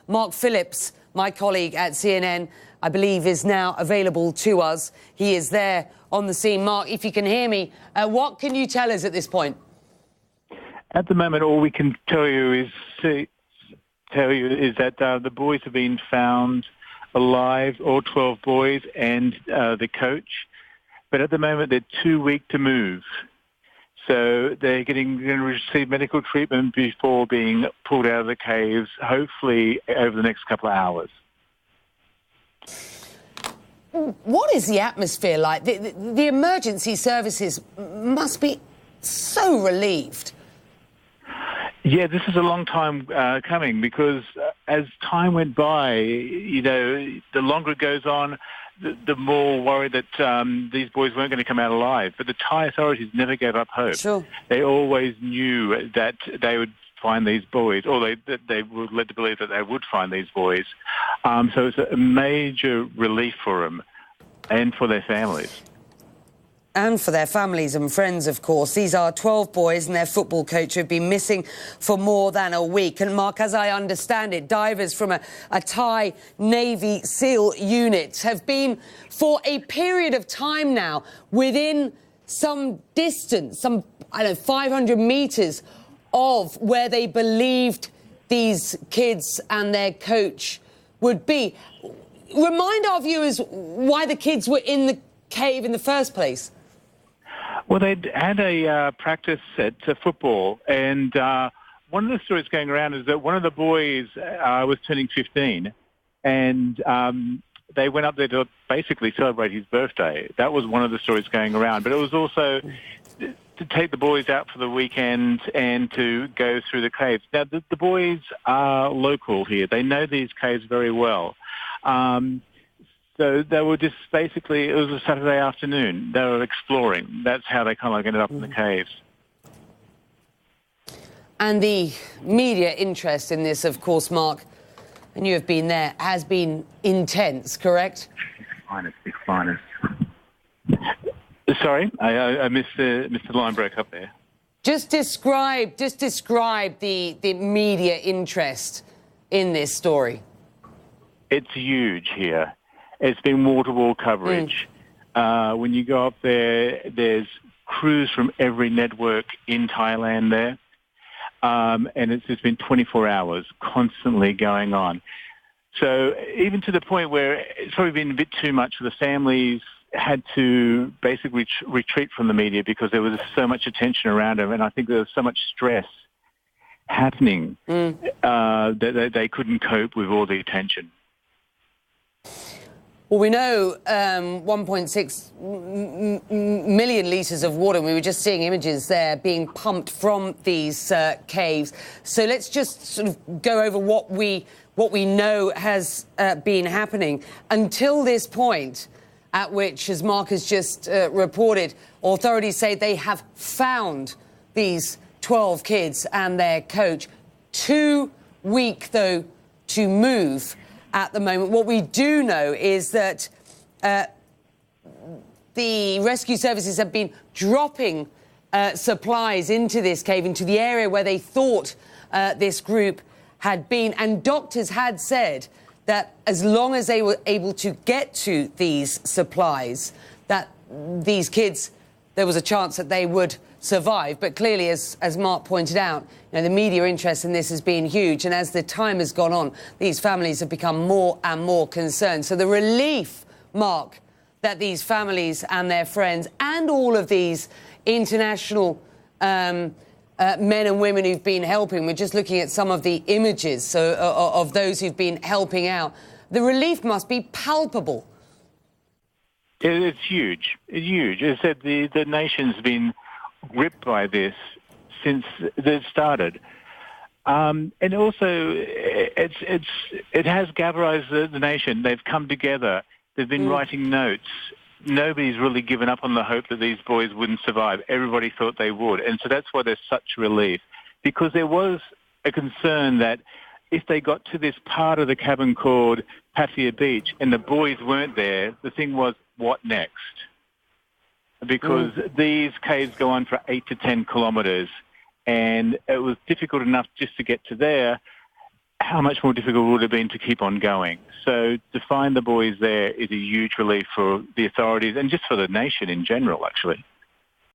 Mark Phillips, my colleague at CNN, I believe is now available to us. He is there on the scene. Mark, if you can hear me, what can you tell us at this point? At the moment, all we can tell you is that the boys have been found alive, all 12 boys and the coach. But at the moment, they're too weak to move. So they're going to receive medical treatment before being pulled out of the caves, hopefully over the next couple of hours. What is the atmosphere like? The emergency services must be so relieved. Yeah, this is a long time coming because as time went by, the longer it goes on, the more worried that these boys weren't going to come out alive. But the Thai authorities never gave up hope. Sure. They always knew that they would find these boys, or they were led to believe that they would find these boys. So it's a major relief for them and for their families. And for their families and friends, of course. These are 12 boys and their football coach who have been missing for more than a week. And, Mark, as I understand it, divers from a Thai Navy SEAL unit have been, for a period of time now, within some distance, 500 metres of where they believed these kids and their coach would be. Remind our viewers why the kids were in the cave in the first place. Well, they'd had a practice at football, and one of the stories going around is that one of the boys was turning 15, and they went up there to basically celebrate his birthday. That was one of the stories going around. But it was also to take the boys out for the weekend and to go through the caves. Now, the boys are local here. They know these caves very well. So they were just basically, it was a Saturday afternoon. They were exploring. That's how they kind of ended up in the caves. And the media interest in this, of course, Mark, and you have been there, has been intense, correct? Big finest. Sorry, I missed the line broke up there. Just describe the media interest in this story. It's huge here. It's been wall-to-wall coverage. When you go up there, there's crews from every network in Thailand there. And it's just been 24 hours constantly going on. So even to the point where it's probably been a bit too much for the families, had to basically retreat from the media because there was so much attention around them. And I think there was so much stress happening that they couldn't cope with all the attention. Well, we know 1.6 million litres of water, and we were just seeing images there being pumped from these caves. So let's just sort of go over what we know has been happening. Until this point, at which, as Mark has just reported, authorities say they have found these 12 kids and their coach. Too weak, though, to move at the moment. What we do know is that the rescue services have been dropping supplies into this cave, into the area where they thought this group had been. And doctors had said that as long as they were able to get to these supplies, that these kids, there was a chance that they would survive. But clearly, as Mark pointed out, the media interest in this has been huge. And as the time has gone on, these families have become more and more concerned. So the relief, Mark, that these families and their friends and all of these international men and women who've been helping, we're just looking at some of the images of those who've been helping out, the relief must be palpable. It's huge. It's huge. As I said, the nation's been gripped by this since it started, and also it has galvanized the nation. They've come together. They've been writing notes. Nobody's really given up on the hope that these boys wouldn't survive. Everybody thought they would, and so that's why there's such relief, because there was a concern that if they got to this part of the cabin called Pattaya Beach and the boys weren't there, the thing was, what next? Because these caves go on for 8 to 10 kilometres, and it was difficult enough just to get to there. how much more difficult would it have been to keep on going? So to find the boys there is a huge relief for the authorities and just for the nation in general, actually.